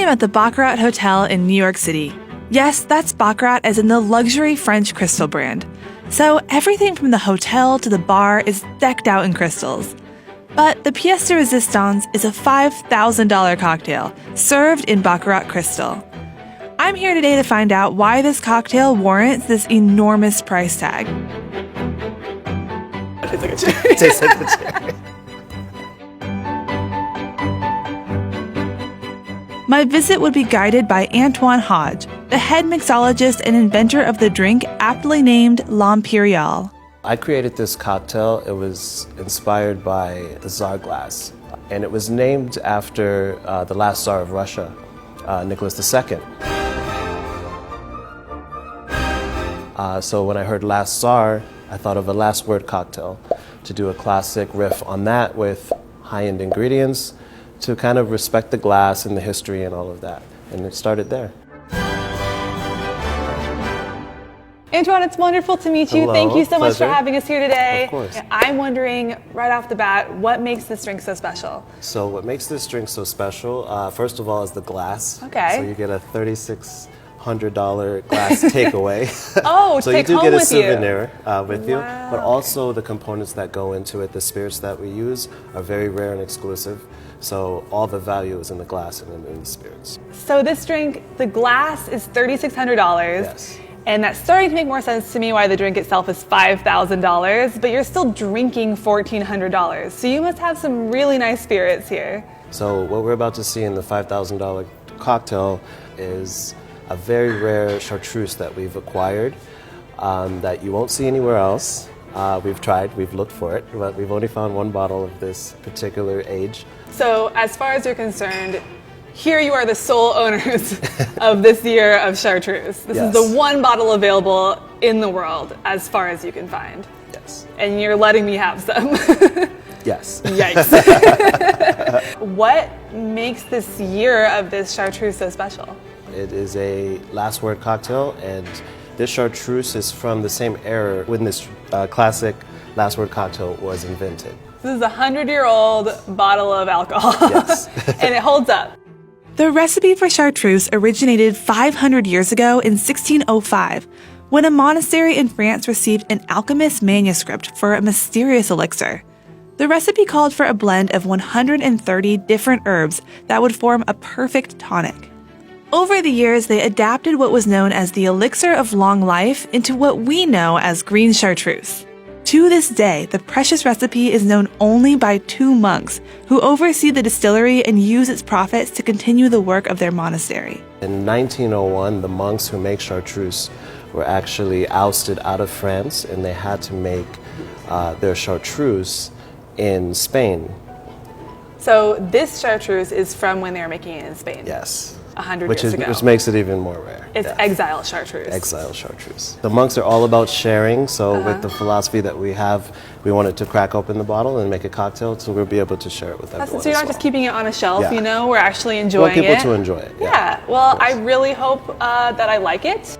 am at the Baccarat Hotel in New York City. Yes, that's Baccarat as in the luxury French crystal brand. So everything from the hotel to the bar is decked out in crystals. But the pièce de résistance is a $5,000 cocktail served in Baccarat crystal. I'm here today to find out why this cocktail warrants this enormous price tag. It tastes like a cherry. My visit would be guided by Antoine Hodge, the head mixologist and inventor of the drink aptly named L'Impérial. I created this cocktail. It was inspired by the Tsar glass, and it was named after the last Tsar of Russia, Nicholas II. So when I heard Last Tsar, I thought of a last word cocktail to do a classic riff on that with high-end ingredients to kind of respect the glass and the history and all of that. And it started there. Antoine, it's wonderful to meet you. Hello, Thank you so much for pleasure. having us here today. Of course. I'm wondering right off the bat, what makes this drink so special? So what makes this drink so special, first of all, is the glass. Okay. So you get a $3,600 glass takeaway. Oh, so take you do home get a with you. souvenir with you. Wow. But also the components that go into it, the spirits that we use, are very rare and exclusive. So all the value is in the glass and in the spirits. So this drink, the glass is $3,600. Yes. And that's starting to make more sense to me why the drink itself is $5,000, but you're still drinking $1,400. So you must have some really nice spirits here. So what we're about to see in the $5,000 cocktail is a very rare chartreuse that we've acquired that you won't see anywhere else. We've tried, we've looked for it, but we've only found one bottle of this particular age. So as far as you're concerned, here you are the sole owners of this year of chartreuse. This Yes. is the one bottle available in the world as far as you can find. Yes. And you're letting me have some. Yes. Yikes. What makes this year of this chartreuse so special? It is a last word cocktail, and this chartreuse is from the same era when this classic last word cocktail was invented. This is a 100-year-old bottle of alcohol. Yes. And it holds up. The recipe for chartreuse originated 500 years ago in 1605, when a monastery in France received an alchemist's manuscript for a mysterious elixir. The recipe called for a blend of 130 different herbs that would form a perfect tonic. Over the years, they adapted what was known as the elixir of long life into what we know as green chartreuse. To this day, the precious recipe is known only by 2 monks who oversee the distillery and use its profits to continue the work of their monastery. In 1901, the monks who make chartreuse were actually ousted out of France, and they had to make their chartreuse in Spain. So this chartreuse is from when they were making it in Spain. Yes. 100 Which years ago. Which makes it even more rare. It's Yes. exile chartreuse. Exile chartreuse. The monks are all about sharing, so with the philosophy that we have, we wanted to crack open the bottle and make a cocktail so we'll be able to share it with everyone. So you're as not just well. keeping it on a shelf, Yeah. you know, we're actually We enjoying want people it. to enjoy it. Yeah, well, of course. I really hope that I like it.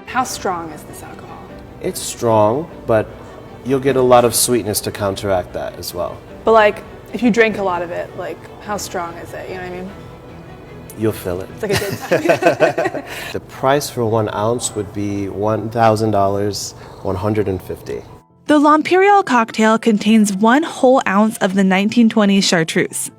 How strong is this alcohol? It's strong, but you'll get a lot of sweetness to counteract that as well. But like, if you drink a lot of it, like, how strong is it? You know what I mean? You'll feel it. It's like a good time. The price for 1 ounce would be $1,000, $150. The L'Impérial cocktail contains 1 whole ounce of the 1920s chartreuse.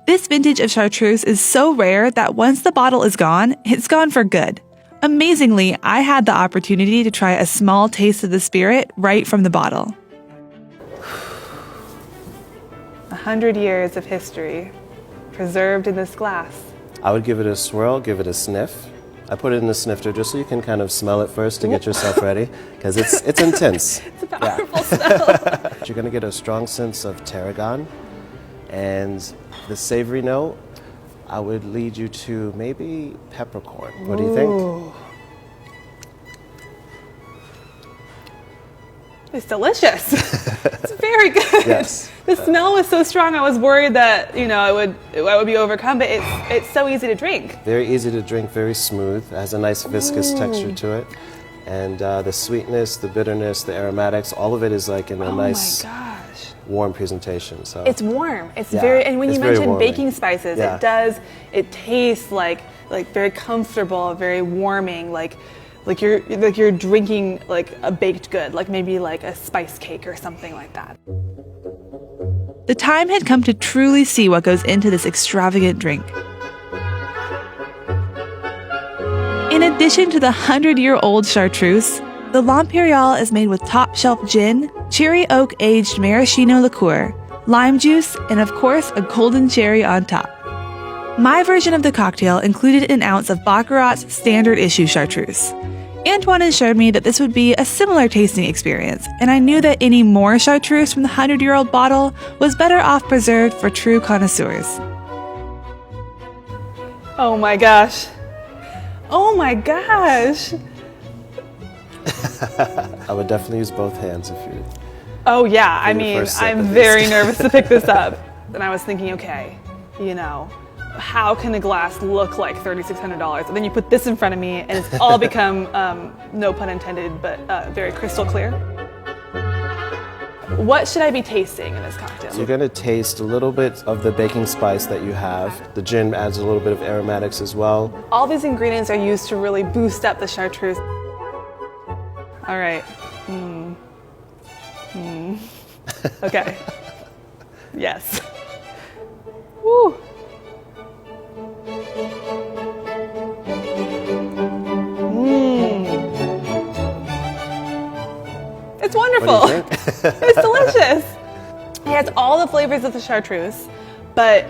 This vintage of chartreuse is so rare that once the bottle is gone, it's gone for good. Amazingly, I had the opportunity to try a small taste of the spirit right from the bottle. 100 years of history preserved in this glass. I would give it a swirl, give it a sniff. I put it in the snifter just so you can kind of smell it first to get yourself ready, because it's intense. It's a powerful smell. You're going to get a strong sense of tarragon, and the savory note, I would lead you to maybe peppercorn. What do you think? It's delicious. It's very good. Yes. The smell was so strong. I was worried that I would be overcome, but it's so easy to drink. Very easy to drink, very smooth. It has a nice viscous texture to it, and the sweetness, the bitterness, the aromatics, all of it is like in a nice. Oh my gosh. warm presentation. So It's warm. It's Yeah, very, and when it's you very mentioned warming. baking spices, Yeah. it tastes like very comfortable, very warming, like you're drinking like a baked good, like maybe like a spice cake or something like that. The time had come to truly see what goes into this extravagant drink. In addition to the 100-year-old chartreuse, the L'Imperial is made with top-shelf gin, cherry oak-aged maraschino liqueur, lime juice, and of course, a golden cherry on top. My version of the cocktail included an ounce of Baccarat's standard issue chartreuse. Antoine assured me that this would be a similar tasting experience, and I knew that any more chartreuse from the 100-year-old bottle was better off preserved for true connoisseurs. Oh my gosh. Oh my gosh. I would definitely use both hands if you. Oh yeah, I your mean, first sip I'm at very least. nervous to pick this up. And I was thinking, okay, how can a glass look like $3,600? And then you put this in front of me and it's all become, no pun intended, but very crystal clear. What should I be tasting in this cocktail? You're gonna taste a little bit of the baking spice that you have. The gin adds a little bit of aromatics as well. All these ingredients are used to really boost up the chartreuse. All right. Okay. Yes. Woo. It's wonderful. What do you think? It's delicious. It has all the flavors of the chartreuse, but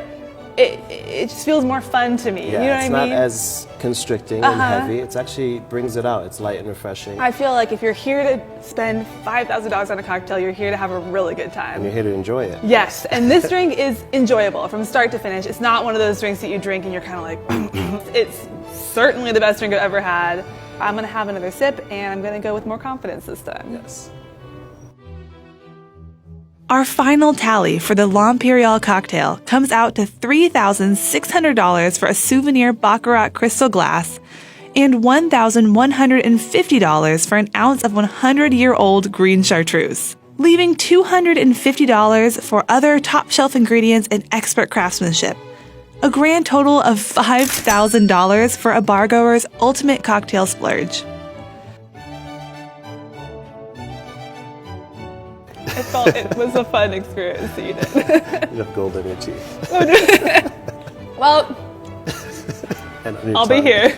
it just feels more fun to me. Yeah, you know it's what I not mean? as constricting and heavy. It's actually brings it out. It's light and refreshing. I feel like if you're here to spend $5,000 on a cocktail, you're here to have a really good time. And you're here to enjoy it. Yes, and this drink is enjoyable from start to finish. It's not one of those drinks that you drink and you're kind of like, it's certainly the best drink I've ever had. I'm gonna have another sip and I'm gonna go with more confidence this time. Yes. Our final tally for the L'Imperial cocktail comes out to $3,600 for a souvenir Baccarat crystal glass and $1,150 for an ounce of 100-year-old green chartreuse, leaving $250 for other top-shelf ingredients and expert craftsmanship. A grand total of $5,000 for a bargoer's ultimate cocktail splurge. I felt it was a fun experience to eat it. You have gold in your teeth. Well, And on your I'll be tongue. here.